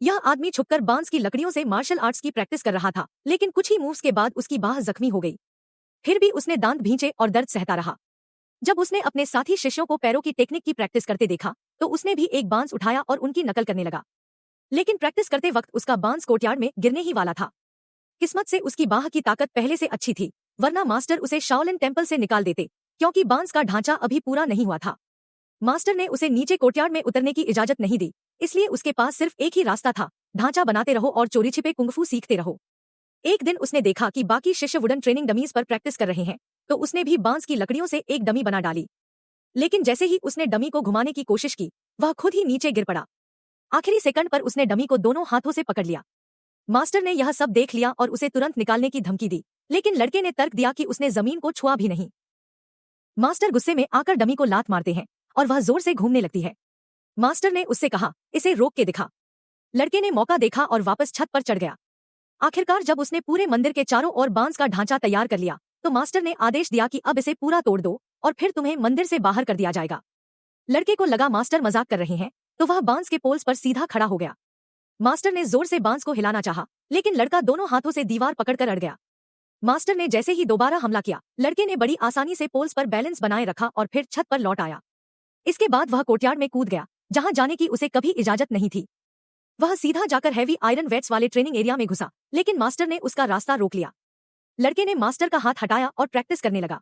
यह आदमी छुपकर बांस की लकड़ियों से मार्शल आर्ट्स की प्रैक्टिस कर रहा था, लेकिन कुछ ही मूव्स के बाद उसकी बाह जख्मी हो गई। फिर भी उसने दांत भींचे और दर्द सहता रहा। जब उसने अपने साथी शिष्यों को पैरों की टेक्निक की प्रैक्टिस करते देखा तो उसने भी एक बांस उठाया और उनकी नकल करने लगा। लेकिन प्रैक्टिस करते वक्त उसका बांस कोर्टयार्ड में गिरने ही वाला था। किस्मत से उसकी बाह की ताकत पहले से अच्छी थी, वरना मास्टर उसे शाओलिन टेम्पल से निकाल देते, क्योंकि बांस का ढांचा अभी पूरा नहीं हुआ था। मास्टर ने उसे नीचे कोर्टयार्ड में उतरने की इजाजत नहीं दी, इसलिए उसके पास सिर्फ एक ही रास्ता था, ढांचा बनाते रहो और चोरी छिपे कुंगफू सीखते रहो। एक दिन उसने देखा कि बाकी शिष्य वुडन ट्रेनिंग डमीज पर प्रैक्टिस कर रहे हैं, तो उसने भी बांस की लकड़ियों से एक डमी बना डाली। लेकिन जैसे ही उसने डमी को घुमाने की कोशिश की, वह खुद ही नीचे गिर पड़ा। आखिरी सेकंड पर उसने डमी को दोनों हाथों से पकड़ लिया। मास्टर ने यह सब देख लिया और उसे तुरंत निकालने की धमकी दी, लेकिन लड़के ने तर्क दिया कि उसने जमीन को छुआ भी नहीं। मास्टर गुस्से में आकर डमी को लात मारते हैं और वह जोर से घूमने लगती है। मास्टर ने उससे कहा, इसे रोक के दिखा। लड़के ने मौका देखा और वापस छत पर चढ़ गया। आखिरकार जब उसने पूरे मंदिर के चारों ओर बांस का ढांचा तैयार कर लिया तो मास्टर ने आदेश दिया कि अब इसे पूरा तोड़ दो और फिर तुम्हें मंदिर से बाहर कर दिया जाएगा। लड़के को लगा मास्टर मजाक कर रहे हैं, तो वह बांस के पोल्स पर सीधा खड़ा हो गया। मास्टर ने जोर से बांस को हिलाना चाहा, लेकिन लड़का दोनों हाथों से दीवार पकड़कर अड़ गया। मास्टर ने जैसे ही दोबारा हमला किया, लड़के ने बड़ी आसानी से पोल्स पर बैलेंस बनाए रखा और फिर छत पर लौट आया। इसके बाद वह कोर्टयार्ड में कूद गया, जहां जाने की उसे कभी इजाजत नहीं थी। वह सीधा जाकर हैवी आयरन वेट्स वाले ट्रेनिंग एरिया में घुसा, लेकिन मास्टर ने उसका रास्ता रोक लिया। लड़के ने मास्टर का हाथ हटाया और प्रैक्टिस करने लगा।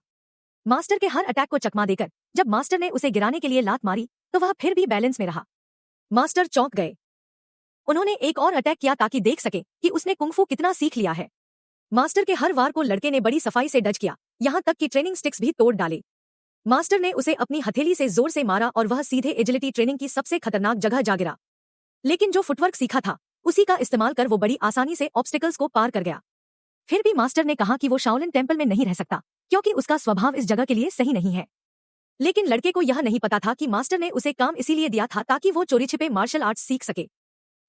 मास्टर के हर अटैक को चकमा देकर जब मास्टर ने उसे गिराने के लिए लात मारी तो वह फिर भी बैलेंस में रहा। मास्टर चौंक गए। उन्होंने एक और अटैक किया ताकि देख सके कि उसने कुंगफू कितना सीख लिया है। मास्टर के हर वार को लड़के ने बड़ी सफाई से डज किया, यहाँ तक कि ट्रेनिंग स्टिक्स भी तोड़ डाले। मास्टर ने उसे अपनी हथेली से जोर से मारा और वह सीधे एजिलिटी ट्रेनिंग की सबसे खतरनाक जगह जा गिरा। लेकिन जो फुटवर्क सीखा था उसी का इस्तेमाल कर वो बड़ी आसानी से ऑब्स्टिकल्स को पार कर गया। फिर भी मास्टर ने कहा कि वो शाओलिन टेम्पल में नहीं रह सकता, क्योंकि उसका स्वभाव इस जगह के लिए सही नहीं है। लेकिन लड़के को यह नहीं पता था कि मास्टर ने उसे काम इसीलिए दिया था ताकि वो चोरी छिपे मार्शल आर्ट्स सीख सके।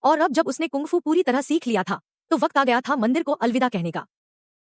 और अब जब उसने कुंगफू पूरी तरह सीख लिया था तो वक्त आ गया था मंदिर को अलविदा कहने का।